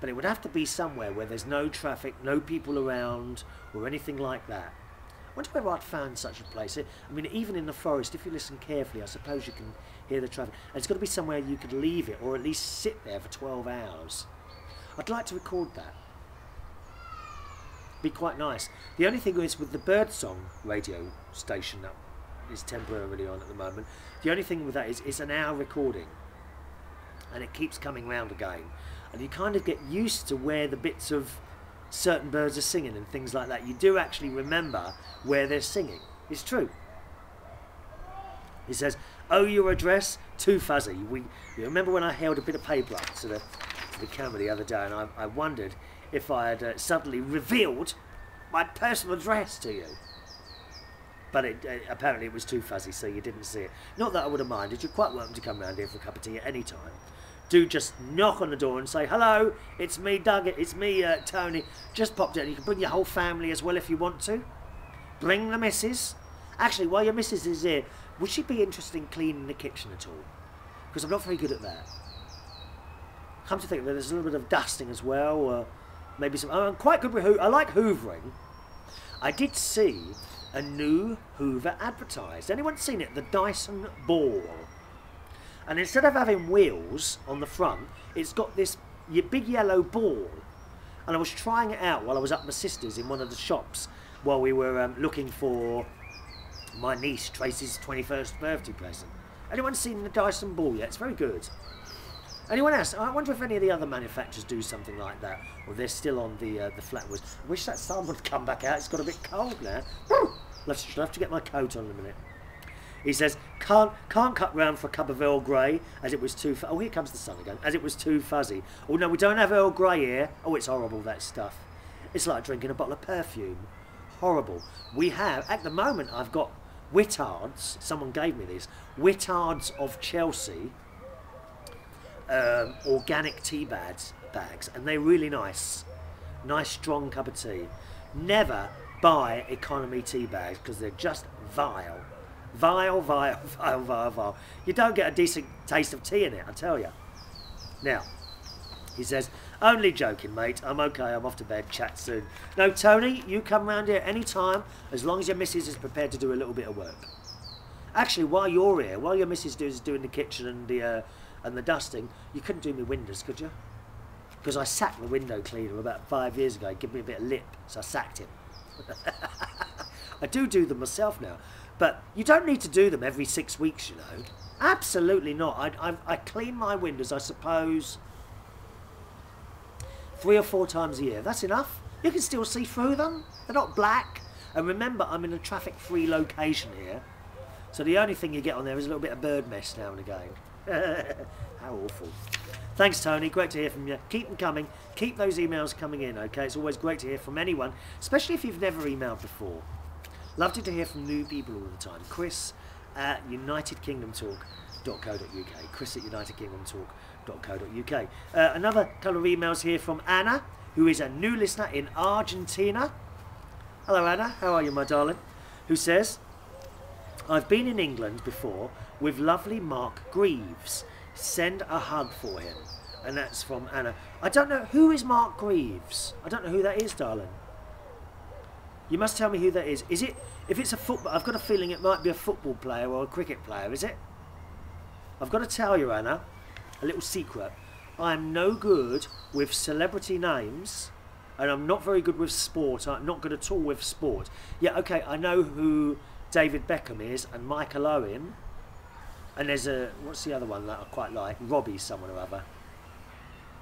But it would have to be somewhere where there's no traffic, no people around, or anything like that. I wonder whether I'd found such a place. I mean, even in the forest, if you listen carefully, I suppose you can hear the traffic. And it's got to be somewhere you could leave it, or at least sit there for 12 hours. I'd like to record that. Be quite nice. The only thing is, with the Birdsong radio station that is temporarily on at the moment, the only thing with that is it's an hour recording. And it keeps coming round again. And you kind of get used to where the bits of certain birds are singing and things like that. You do actually remember where they're singing. It's true. He says, oh, your address? Too fuzzy. You remember when I held a bit of paper up to the camera the other day, and I wondered if I had suddenly revealed my personal address to you. But apparently it was too fuzzy, so you didn't see it. Not that I would have minded. You're quite welcome to come round here for a cup of tea at any time. Do just knock on the door and say, hello, it's me, Doug, it's me, Tony. Just popped in. You can bring your whole family as well if you want to. Bring the missus. Actually, while your missus is here, would she be interested in cleaning the kitchen at all? Because I'm not very good at that. Come to think of it, there's a little bit of dusting as well, or maybe some... I'm quite good with I like hoovering. I did see a new Hoover advertised. Anyone seen it? The Dyson Ball. And instead of having wheels on the front, it's got this big yellow ball. And I was trying it out while I was at my sister's in one of the shops while we were looking for my niece Tracy's 21st birthday present. Anyone seen the Dyson Ball yet? It's very good. Anyone else? I wonder if any of the other manufacturers do something like that, or they're still on the flatwoods. I wish that sun would come back out. It's got a bit cold now. I'll have to get my coat on in a minute. He says, can't cut round for a cup of Earl Grey, as it was too... Oh, here comes the sun again. As it was too fuzzy. Oh, no, we don't have Earl Grey here. Oh, it's horrible, that stuff. It's like drinking a bottle of perfume. Horrible. We have... At the moment, I've got Whittards. Someone gave me these. Whittards of Chelsea. Organic tea bags. And they're really nice. Nice, strong cup of tea. Never buy economy tea bags, because they're just vile. Vile, vile, vile, vile, vile. You don't get a decent taste of tea in it, I tell you. Now, he says, only joking, mate. I'm okay, I'm off to bed. Chat soon. No, Tony, you come round here any time, as long as your missus is prepared to do a little bit of work. Actually, while you're here, while your missus is doing the kitchen and the dusting, you couldn't do me windows, could you? Because I sacked the window cleaner about 5 years ago. He gave me a bit of lip, so I sacked him. I do them myself now. But you don't need to do them every 6 weeks, you know. Absolutely not. I clean my windows, I suppose, 3 or 4 times a year. That's enough. You can still see through them. They're not black. And remember, I'm in a traffic-free location here. So the only thing you get on there is a little bit of bird mess now and again. How awful. Thanks, Tony. Great to hear from you. Keep them coming. Keep those emails coming in, okay? It's always great to hear from anyone, especially if you've never emailed before. Loved to hear from new people all the time. Chris at unitedkingdomtalk.co.uk. Chris at unitedkingdomtalk.co.uk. Another couple of emails here from Anna, who is a new listener in Argentina. Hello Anna, how are you my darling? Who says, I've been in England before with lovely Mark Greaves. Send a hug for him. And that's from Anna. I don't know, who is Mark Greaves? I don't know who that is, darling. You must tell me who that is. Is it, if it's a football, I've got a feeling it might be a football player or a cricket player, is it? I've got to tell you, Anna, a little secret. I'm no good with celebrity names, and I'm not very good with sport. I'm not good at all with sport. Yeah, okay, I know who David Beckham is, and Michael Owen, and there's a, what's the other one that I quite like? Robbie someone or other.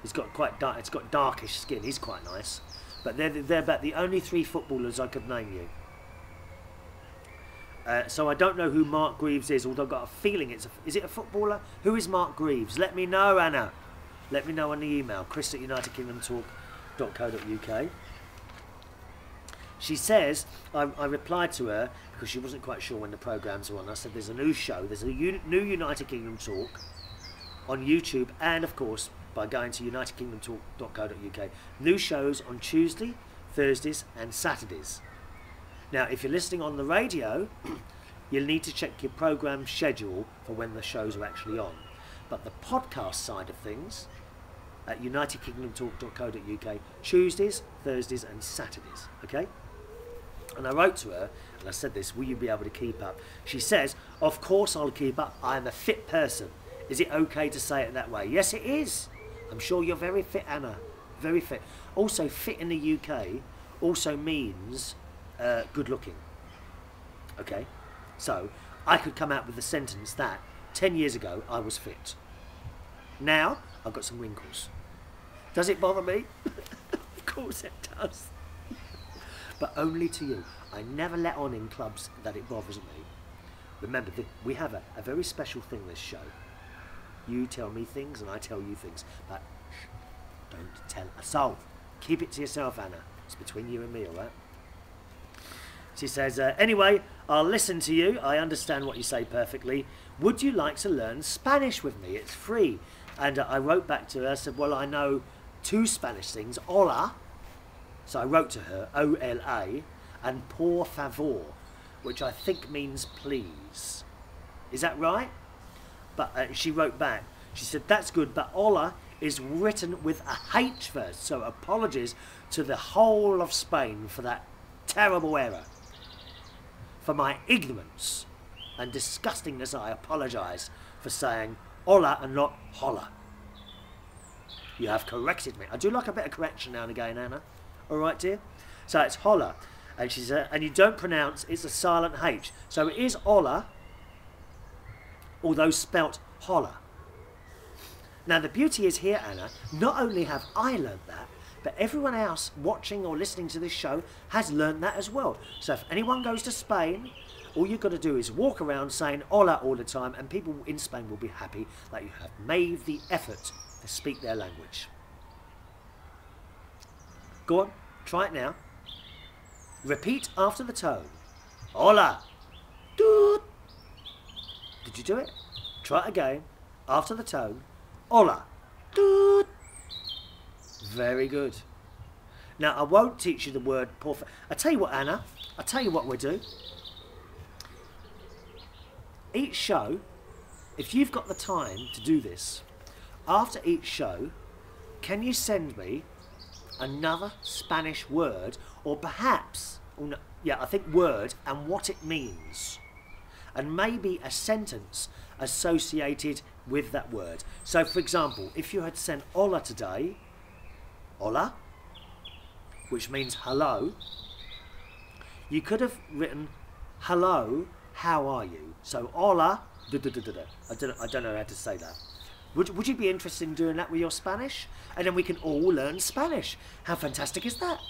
He's got quite dark, it's got darkish skin, he's quite nice. But they're about the only 3 footballers I could name you. So I don't know who Mark Greaves is, although I've got a feeling it's is it a footballer? Who is Mark Greaves? Let me know, Anna. Let me know on the email, Chris at unitedkingdomtalk.co.uk. She says, I replied to her because she wasn't quite sure when the programmes were on. I said there's a new show, there's a new United Kingdom Talk on YouTube, and of course by going to unitedkingdomtalk.co.uk. New shows on Tuesday, Thursdays and Saturdays. Now, if you're listening on the radio, you'll need to check your programme schedule for when the shows are actually on. But the podcast side of things, at unitedkingdomtalk.co.uk, Tuesdays, Thursdays and Saturdays, okay? And I wrote to her, and I said this, will you be able to keep up? She says, of course I'll keep up, I'm a fit person. Is it okay to say it that way? Yes, it is. I'm sure you're very fit, Anna, very fit. Also, fit in the UK also means good looking, okay? So, I could come out with the sentence that 10 years ago I was fit. Now, I've got some wrinkles. Does it bother me? Of course it does. But only to you. I never let on in clubs that it bothers me. Remember, we have a very special thing this show. You tell me things and I tell you things. But shh, don't tell a soul. Keep it to yourself, Anna. It's between you and me, all right? She says, anyway, I'll listen to you. I understand what you say perfectly. Would you like to learn Spanish with me? It's free. And I wrote back to her, I said, well, I know 2 Spanish things. Hola. So I wrote to her, O-L-A, and por favor, which I think means please. Is that right? But she wrote back. She said, that's good, but hola is written with a H first. So apologies to the whole of Spain for that terrible error. For my ignorance and disgustingness, I apologise for saying hola and not holla. You have corrected me. I do like a bit of correction now and again, Anna. All right, dear? So it's holla. And she said, and you don't pronounce, it's a silent H. So it is hola, although spelt holla. Now the beauty is here, Anna, not only have I learnt that, but everyone else watching or listening to this show has learnt that as well. So if anyone goes to Spain, all you've got to do is walk around saying hola all the time, and people in Spain will be happy that you have made the effort to speak their language. Go on, try it now. Repeat after the tone. Hola. Doot. Did you do it? Try it again. After the tone. Hola. Doot. Very good. Now, I won't teach you the word por. I tell you what, Anna. I tell you what we'll do. Each show, if you've got the time to do this, after each show, can you send me another Spanish word, or perhaps, oh no, yeah, I think word and what it means, and maybe a sentence associated with that word. So, for example, if you had sent hola today, hola, which means hello, you could have written hello, how are you? So hola, I don't know how to say that. Would you be interested in doing that with your Spanish? And then we can all learn Spanish. How fantastic is that?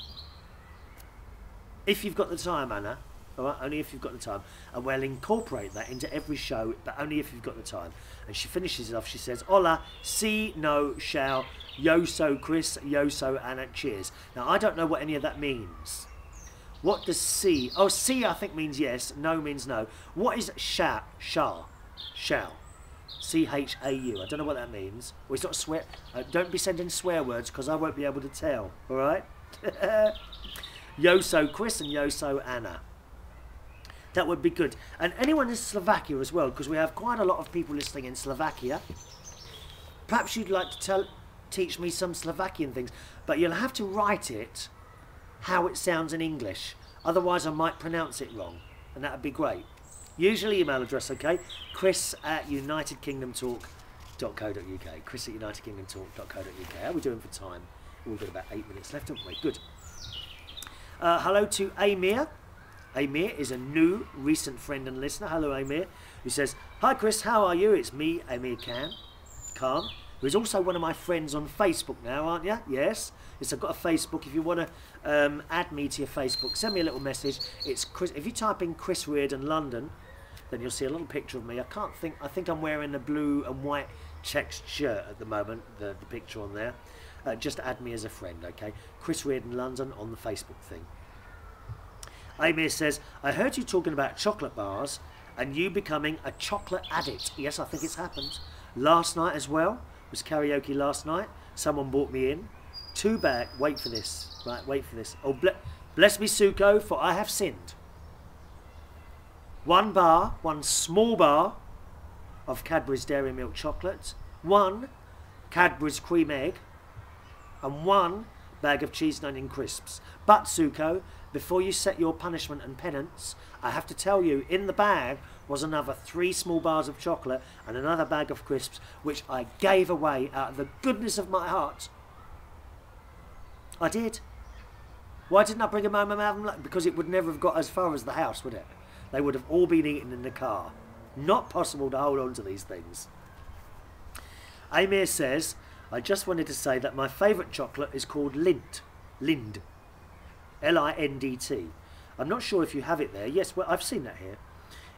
If you've got the time, Anna, all right, only if you've got the time. And we'll incorporate that into every show, but only if you've got the time. And she finishes it off, she says, hola, si, no, shall, yo so Chris, yo so Anna, cheers. Now, I don't know what any of that means. What does si? Oh, si I think means yes, no means no. What is shall? Shall. C-H-A-U. I don't know what that means. Well, it's not swear. Don't be sending swear words because I won't be able to tell. All right? Yoso Chris and Yoso Anna. That would be good. And anyone in Slovakia as well, because we have quite a lot of people listening in Slovakia. Perhaps you'd like to teach me some Slovakian things, but you'll have to write it how it sounds in English. Otherwise, I might pronounce it wrong, and that would be great. Usually email address, okay? chris@unitedkingdomtalk.co.uk. chris@unitedkingdomtalk.co.uk. How are we doing for time? We've got about 8 minutes left, haven't we? Good. Hello to Amir. Amir is a new, recent friend and listener. Hello, Amir. Who says, "Hi, Chris. How are you? It's me, Amir Khan, who is also one of my friends on Facebook now, aren't you? Yes. Yes, I've got a Facebook. If you want to add me to your Facebook, send me a little message. It's Chris. If you type in Chris Reardon London, then you'll see a little picture of me. I think I'm wearing a blue and white checked shirt at the moment. The picture on there. Just add me as a friend, okay? Chris Reardon London on the Facebook thing. Amir says, I heard you talking about chocolate bars and you becoming a chocolate addict. Yes, I think it's happened. Last night as well. It was karaoke last night. Someone brought me in. 2 bags. Wait for this. Right, wait for this. Oh, bless me, Suko, for I have sinned. 1 small bar of Cadbury's Dairy Milk chocolate. 1 Cadbury's cream egg. And 1 bag of cheese and onion crisps. But, Suko, before you set your punishment and penance, I have to tell you, in the bag was another 3 small bars of chocolate and another bag of crisps, which I gave away out of the goodness of my heart. I did. Why didn't I bring them home and have them? Because it would never have got as far as the house, would it? They would have all been eaten in the car. Not possible to hold on to these things. Amir says, I just wanted to say that my favourite chocolate is called Lindt. Lindt. L-I-N-D-T. I'm not sure if you have it there. Yes, well, I've seen that here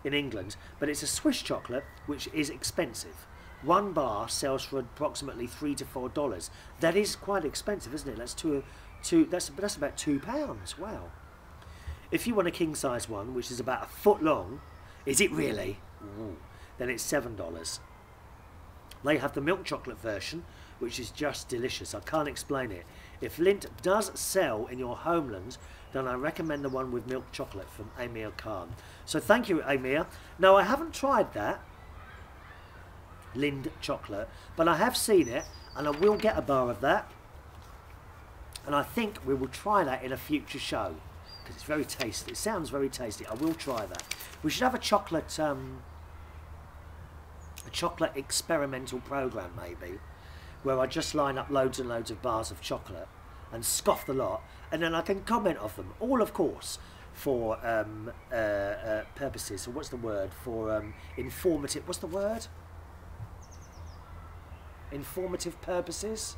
in England. But it's a Swiss chocolate, which is expensive. 1 bar sells for approximately $3 to $4. That is quite expensive, isn't it? That's that's about £2. Wow. If you want a king size one, which is about a foot long, is it really? Ooh, then it's $7. They have the milk chocolate version, which is just delicious. I can't explain it. If Lindt does sell in your homeland, then I recommend the one with milk chocolate from Amir Khan. So thank you, Amir. No, I haven't tried that Lindt chocolate, but I have seen it, and I will get a bar of that. And I think we will try that in a future show because it's very tasty. It sounds very tasty. I will try that. We should have a chocolate experimental program maybe, where I just line up loads and loads of bars of chocolate and scoff the lot, and then I can comment off them. All, of course, for purposes. So what's the word for informative? What's the word? Informative purposes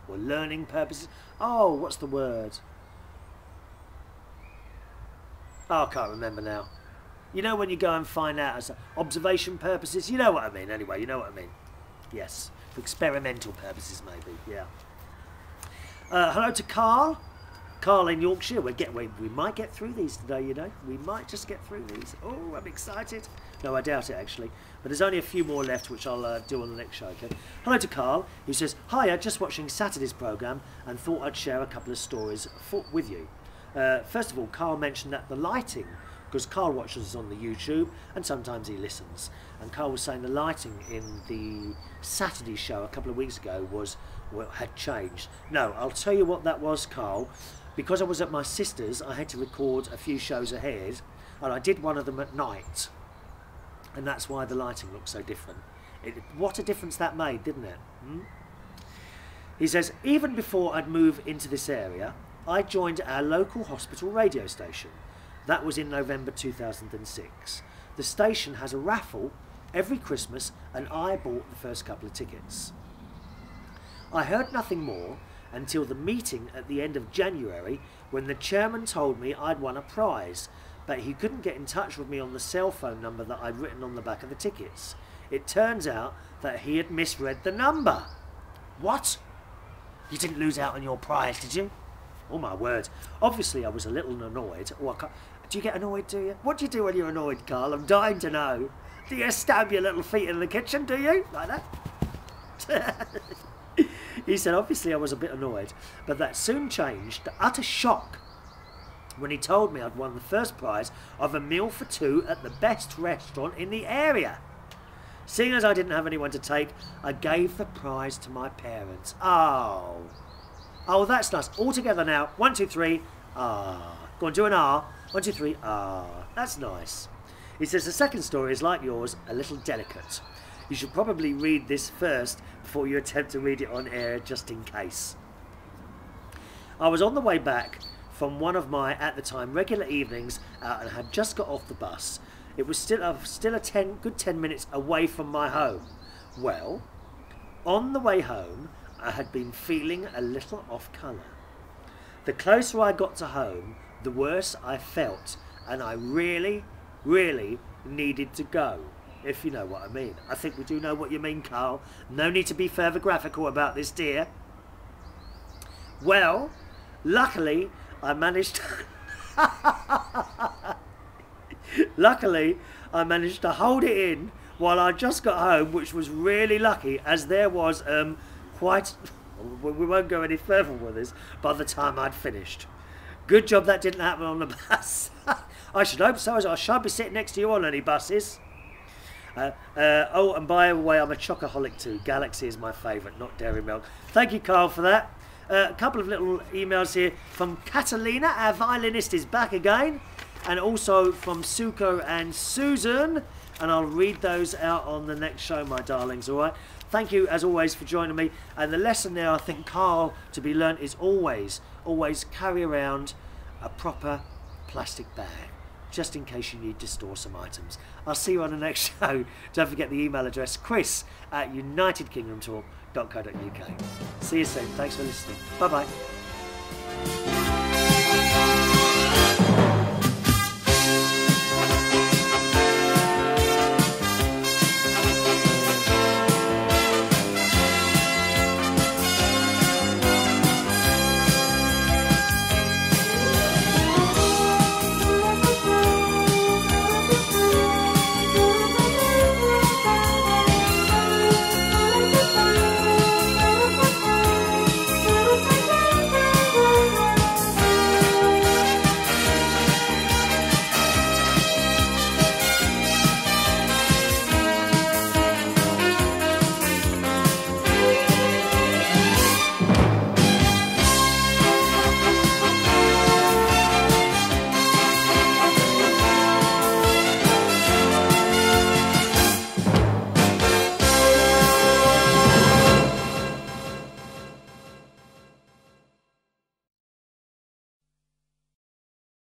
or learning purposes. Oh, what's the word? Oh, I can't remember now. You know when you go and find out as observation purposes? You know what I mean anyway, you know what I mean. Yes, for experimental purposes maybe, yeah. Hello to Carl. Carl in Yorkshire. We might get through these today, you know. We might just get through these. Oh, I'm excited. No, I doubt it actually. But there's only a few more left, which I'll do on the next show, okay? Hello to Carl, who says, Hiya, just watching Saturday's programme and thought I'd share a couple of stories with you. First of all, Carl mentioned that the lighting, because Carl watches us on the YouTube and sometimes he listens, and Carl was saying the lighting in the Saturday show a couple of weeks ago had changed. No, I'll tell you what that was, Carl. Because I was at my sister's, I had to record a few shows ahead, and I did one of them at night, and that's why the lighting looked so different. What a difference that made, didn't it? He says, even before I'd moved into this area, I joined our local hospital radio station. That was in November 2006. The station has a raffle every Christmas, and I bought the first couple of tickets. I heard nothing more until the meeting at the end of January, when the chairman told me I'd won a prize, but he couldn't get in touch with me on the cell phone number that I'd written on the back of the tickets. It turns out that he had misread the number. What? You didn't lose out on your prize, did you? Oh my word. Obviously I was a little annoyed. Do you get annoyed, do you? What do you do when you're annoyed, Carl? I'm dying to know. Do you stamp your little feet in the kitchen, do you? Like that? He said, obviously I was a bit annoyed, but that soon changed to utter shock when he told me I'd won the first prize of a meal for two at the best restaurant in the area. Seeing as I didn't have anyone to take, I gave the prize to my parents. Oh. Oh, that's nice. All together now. 1, 2, 3. Ah. Go on, do an R. 1, 2, 3. Ah. That's nice. He says the second story is like yours, a little delicate. You should probably read this first before you attempt to read it on air, just in case. I was on the way back from one of my, at the time, regular evenings and had just got off the bus. It was still a good 10 minutes away from my home. Well, on the way home, I had been feeling a little off colour. The closer I got to home, the worse I felt, and I really, really needed to go, if you know what I mean. I think we do know what you mean, Carl. No need to be further graphical about this, dear. Well, luckily, I managed to hold it in while I just got home, which was really lucky, as there was quite... We won't go any further with this by the time I'd finished. Good job that didn't happen on the bus. I should hope so, as I shan't be sitting next to you on any buses. Oh, and by the way, I'm a chocoholic too. Galaxy is my favourite, not Dairy Milk. Thank you, Carl, for that. A couple of little emails here from Catalina, our violinist, is back again. And also from Suko and Susan. And I'll read those out on the next show, my darlings, all right? Thank you, as always, for joining me. And the lesson there, I think, Carl, to be learnt is always carry around a proper plastic bag, just in case you need to store some items. I'll see you on the next show. Don't forget the email address, chris@unitedkingdomtalk.co.uk. See you soon. Thanks for listening. Bye-bye.